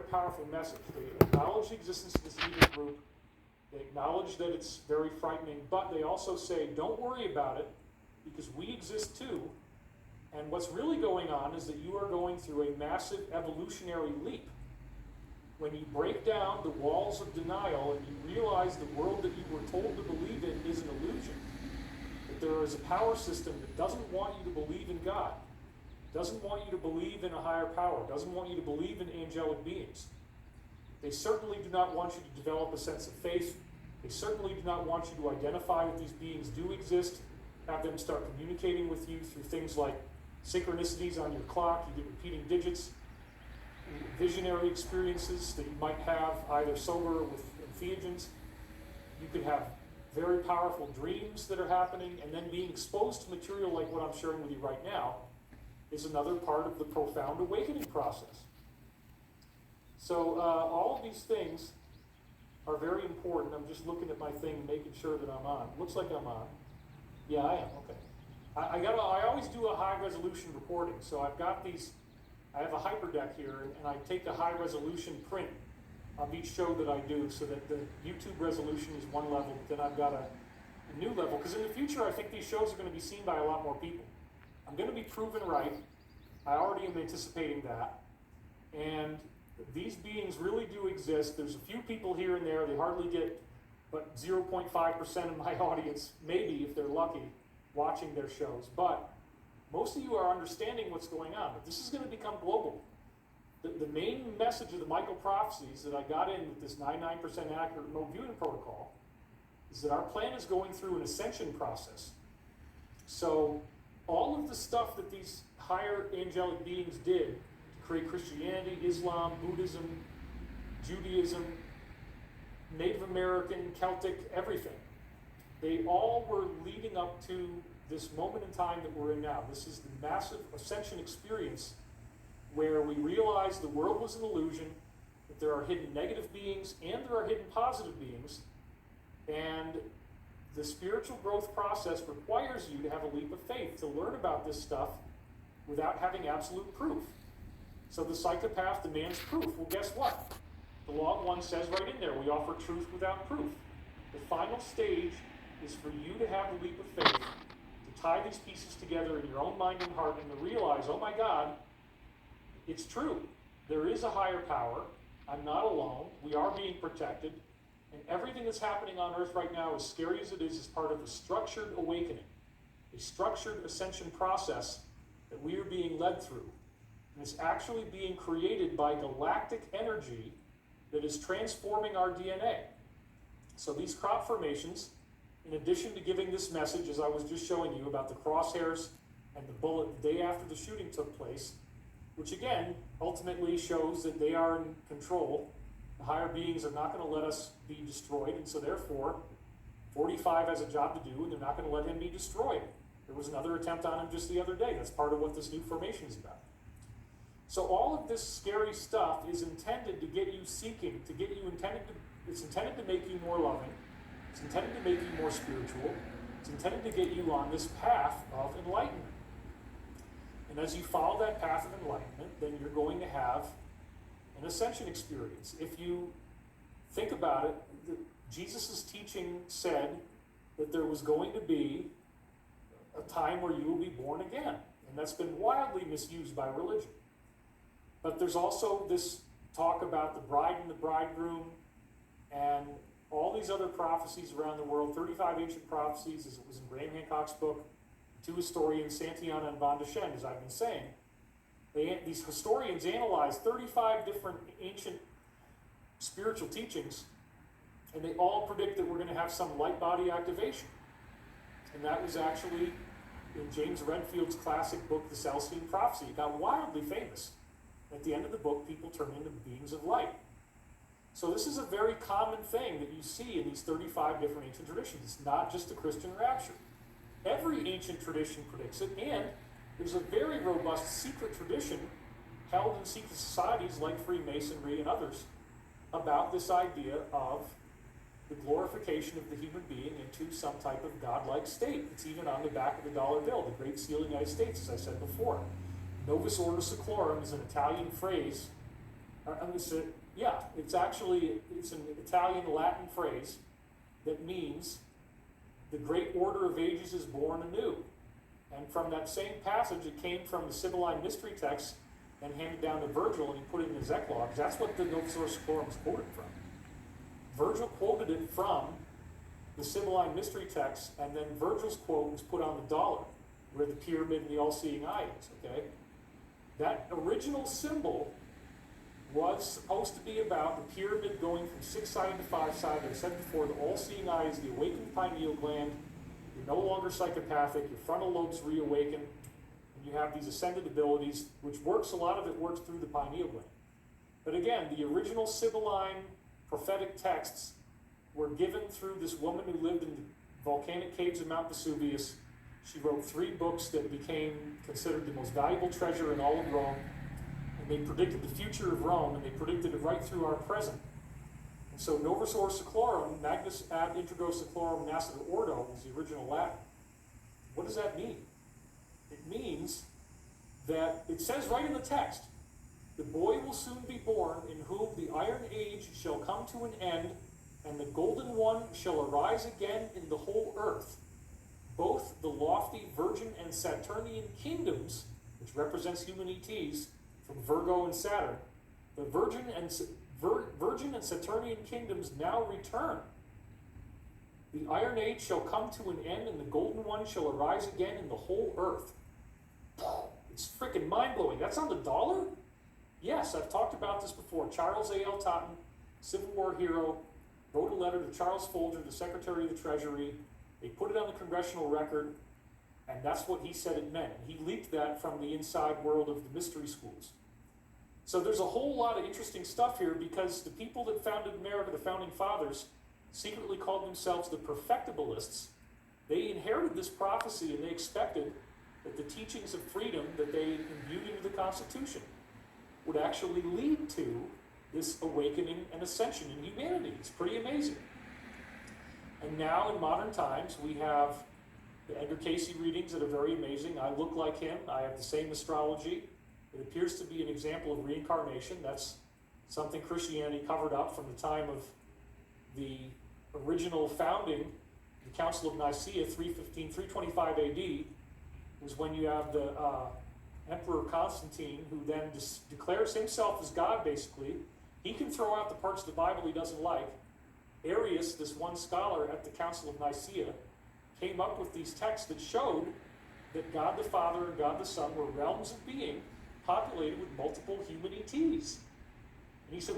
powerful message. They acknowledge the existence of this evil group. They acknowledge that it's very frightening, but they also say, don't worry about it, because we exist too. And what's really going on is that you are going through a massive evolutionary leap. When you break down the walls of denial and you realize the world that you were told to believe in is an illusion, that there is a power system that doesn't want you to believe in God, doesn't want you to believe in a higher power, doesn't want you to believe in angelic beings. They certainly do not want you to develop a sense of faith. They certainly do not want you to identify that these beings do exist, have them start communicating with you through things like synchronicities on your clock, you get repeating digits, visionary experiences that you might have either sober or with entheogens. You can have very powerful dreams that are happening, and then being exposed to material like what I'm sharing with you right now is another part of the profound awakening process. So all of these things are very important. I'm just looking at my thing, making sure that I'm on. Looks like I'm on. Yeah, I am. Okay. I always do a high resolution recording. So I've got these. I have a hyperdeck here, and I take a high resolution print of each show that I do, so that the YouTube resolution is one level. But then I've got a new level, because in the future I think these shows are going to be seen by a lot more people. I'm going to be proven right. I already am anticipating that. And these beings really do exist. There's a few people here and there. They hardly get but 0.5% of my audience, maybe if they're lucky, watching their shows. But most of you are understanding what's going on. But this is going to become global. The main message of the Micheal prophecies that I got in with this 99% accurate remote viewing protocol is that our plan is going through an ascension process. So all of the stuff that these higher angelic beings did to create Christianity, Islam, Buddhism, Judaism, Native American, Celtic, everything, they all were leading up to this moment in time that we're in now. This is the massive ascension experience where we realize the world was an illusion, that there are hidden negative beings and there are hidden positive beings, and the spiritual growth process requires you to have a leap of faith to learn about this stuff without having absolute proof. So the psychopath demands proof. Well, guess what? The Law of One says right in there, we offer truth without proof. The final stage is for you to have a leap of faith, to tie these pieces together in your own mind and heart, and to realize, oh my God, it's true. There is a higher power. I'm not alone. We are being protected. And everything that's happening on Earth right now, as scary as it is part of a structured awakening, a structured ascension process that we are being led through. And it's actually being created by galactic energy that is transforming our DNA. So these crop formations, in addition to giving this message, as I was just showing you, about the crosshairs and the bullet the day after the shooting took place, which again, ultimately shows that they are in control. The higher beings are not going to let us be destroyed, and so therefore, 45 has a job to do, and they're not going to let him be destroyed. There was another attempt on him just the other day. That's part of what this new formation is about. So all of this scary stuff is intended to get you seeking, it's intended to make you more loving, it's intended to make you more spiritual, it's intended to get you on this path of enlightenment. And as you follow that path of enlightenment, then you're going to have an ascension experience. If you think about it, Jesus' teaching said that there was going to be a time where you will be born again. And that's been wildly misused by religion. But there's also this talk about the bride and the bridegroom and all these other prophecies around the world, 35 ancient prophecies, as it was in Graham Hancock's book, two historians, Santayana and Van de Shen, as I've been saying. These historians analyzed 35 different ancient spiritual teachings, and they all predict that we're going to have some light body activation. And that was actually in James Redfield's classic book, The Celestine Prophecy. It got wildly famous. At the end of the book, people turn into beings of light. So this is a very common thing that you see in these 35 different ancient traditions. It's not just the Christian rapture. Every ancient tradition predicts it, and there's a very robust secret tradition held in secret societies like Freemasonry and others about this idea of the glorification of the human being into some type of godlike state. It's even on the back of the dollar bill, the Great Seal of the United States, as I said before. Novus Ordo Seclorum is an Italian phrase Yeah, it's an Italian Latin phrase that means the great order of ages is born anew. And from that same passage, it came from the Sibylline mystery text and handed down to Virgil, and he put it in his Eclogues. That's what the Novus Ordo Seclorum is quoted from. Virgil quoted it from the Sibylline mystery text, and then Virgil's quote was put on the dollar, where the pyramid and the all-seeing eye is, okay? That original symbol was supposed to be about the pyramid going from six-sided to five-sided. I said before, the all-seeing eye is the awakened pineal gland. You're no longer psychopathic, your frontal lobes reawaken, and you have these ascended abilities, which works, a lot of it works through the pineal gland. But again, the original Sibylline prophetic texts were given through this woman who lived in the volcanic caves of Mount Vesuvius. She wrote 3 books that became considered the most valuable treasure in all of Rome. And they predicted the future of Rome, and they predicted it right through our present. And so Novus Ordo Seclorum, Magnus ad Intrigo Seclorum Nascitur Ordo, is the original Latin. What does that mean? It means that it says right in the text, the boy will soon be born, in whom the Iron Age shall come to an end, and the Golden One shall arise again in the whole earth. Both the lofty Virgin and Saturnian kingdoms, which represents human ETs from Virgo and Saturn, the Virgin and Saturnian kingdoms now return. The Iron Age shall come to an end, and the Golden One shall arise again in the whole earth. It's freaking mind-blowing. That's on the dollar? Yes, I've talked about this before. Charles A.L. Totten, Civil War hero, wrote a letter to Charles Folger, the Secretary of the Treasury. They put it on the congressional record, and that's what he said it meant. He leaked that from the inside world of the mystery schools. So there's a whole lot of interesting stuff here, because the people that founded America, the founding fathers, secretly called themselves the perfectibilists. They inherited this prophecy, and they expected that the teachings of freedom that they imbued into the Constitution would actually lead to this awakening and ascension in humanity. It's pretty amazing. And now in modern times, we have the Edgar Cayce readings that are very amazing. I look like him. I have the same astrology. It appears to be an example of reincarnation. That's something Christianity covered up from the time of the original founding, the Council of Nicaea, 325 AD, was when you have the Emperor Constantine, who then declares himself as God, basically. He can throw out the parts of the Bible he doesn't like. Arius, this one scholar at the Council of Nicaea, came up with these texts that showed that God the Father and God the Son were realms of being populated with multiple human ETs. And he said,